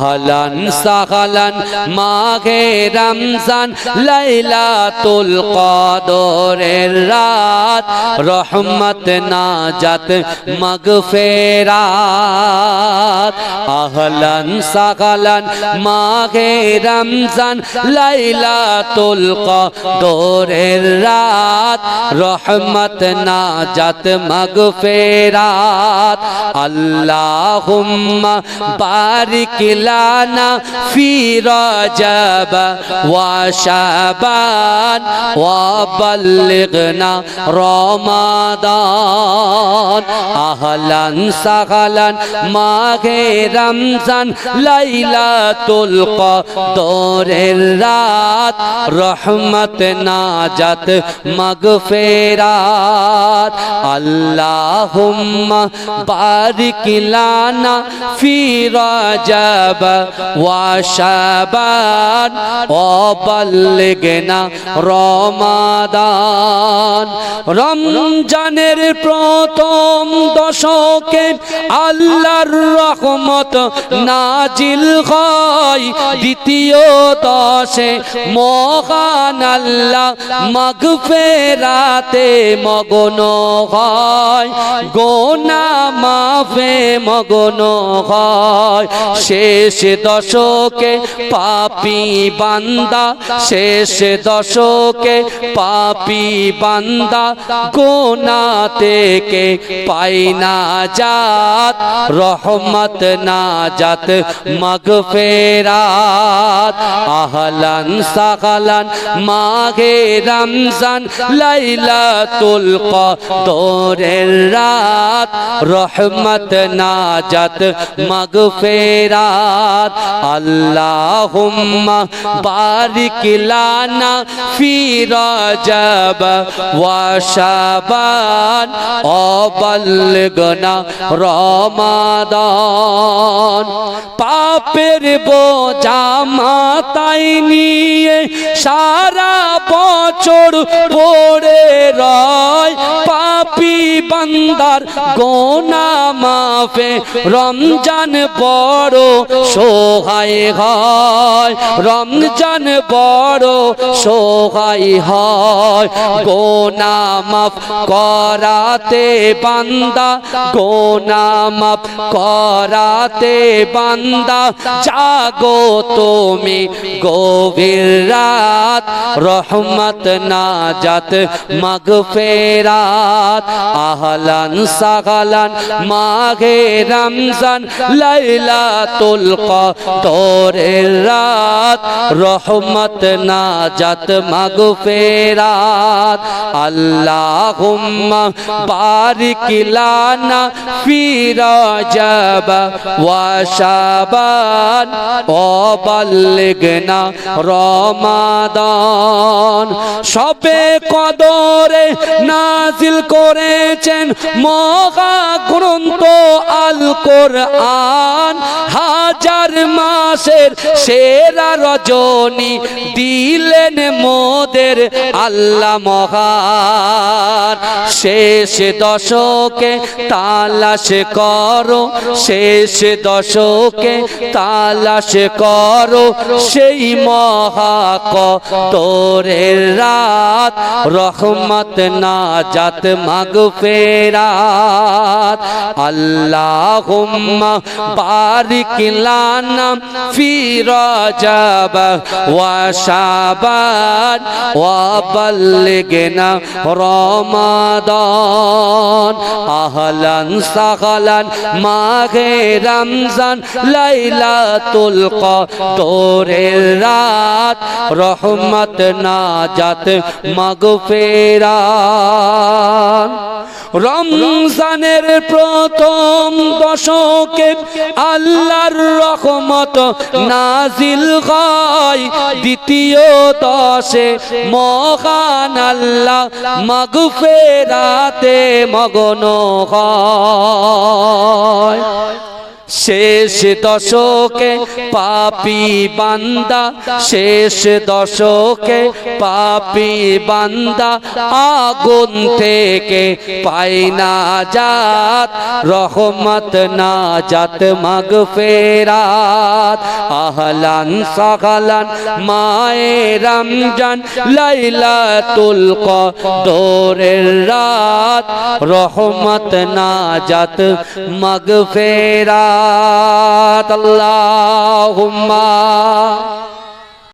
আহলান সাহলান মাহে রমজান লাইলাতুল কদরের রাত রহমত নাজাত মাগফিরাত আহলান সাহলান মাহে রমজান লাইলাতুল কদরের রাত রহমত নাজাত মাগফিরাত আল্লাহুম্মা বারিক লানা ফি রজব ওয়া শাবান ওয়া বাল্লিগনা রমাদান আহলান সাহলান মাহে রমজান লাইলাতুল কদরের রাত রহমত নাজাত মাগফিরাত আল্লাহুম্মা বারিক লানা ফি রজব ওয়া শাবান ওয়া বাল্লিগনা রমাদান রমজানের প্রথম দশকে আল্লাহর রহমত নাজিল হয় দ্বিতীয় দশে মহান আল্লাহ মাগফিরাতে মগ্ন হয় গুনাহ মাফে মগ্ন হয় শেষ দশকে পাপী বান্দা শেষ দশকে পাপী বান্দা গুনাহ থেকে পায় নাজাত রহমত নাজাত মাগফিরাত আহলান সাহলান মাহে রমজান লাইলাতুল কদরের রাত রহমত নাজাত মাগফিরাত আল্লাহুম্মা বারিক লানা ফি রজব ওয়া শাবান ওয়া বাল্লিগনা রমাদান পাপের বোঝা মাথায় নিয়ে সারা বছর পড়ে রয় পাপী বান্দার গুনাহ মাফে রমজান বড় সহায় হয় রমজান বড় সহায় হয় গুনাহ মাফ করাতে বান্দা গুনাহ মাফ করাতে বান্দা জাগো তুমি গভীর রাত রহমত নাজাত মাগফিরাত আহলান সাহলান মাহে রমজান লাইলাতুল কদরের রাত রহমত নাজাত মাগফিরাত আল্লাহুম্মা বারিক লানা ফি রজব ওয়া শাবান ওয়া বাল্লিগনা রমাদান সবে কদরে নাজিল করেছেন মহা গ্রন্থ আল কোরআন হাজার মাসের সেরা রজনী দিলেন মোদের আল্লাহ মহান শেষ দশকে তালাশ করো শেষ দশকে তালাশ করো সেই মহা কদরের রাত রহমত নাজাত মাগফিরাত আল্লাহুম্মা বারিক লানা ফি রজব ওয়া শাবান ওয়া বাল্লিগনা রমাদান আহলান সাহলান মাহে রমজান লাইলাতুল কদরের রাত রহমত নাজাত মাগফিরাত রমজানের প্রথম দশকে আল্লাহর রহমত নাজিল হয় দ্বিতীয় দশে মহান আল্লাহ মাগফিরাতে মগ্ন হয় শেষ দশকে পাপী বান্দা, শেষ দশকে পাপী বান্দা আগুন থেকে পায় নাজাত, রহমত নাজাত মাগফিরাত। আহলান সাহলান মায়ে রমজান, লাইলাতুল কদরের রাত, রহমত নাজাত মাগফিরাত। আল্লাহুম্মা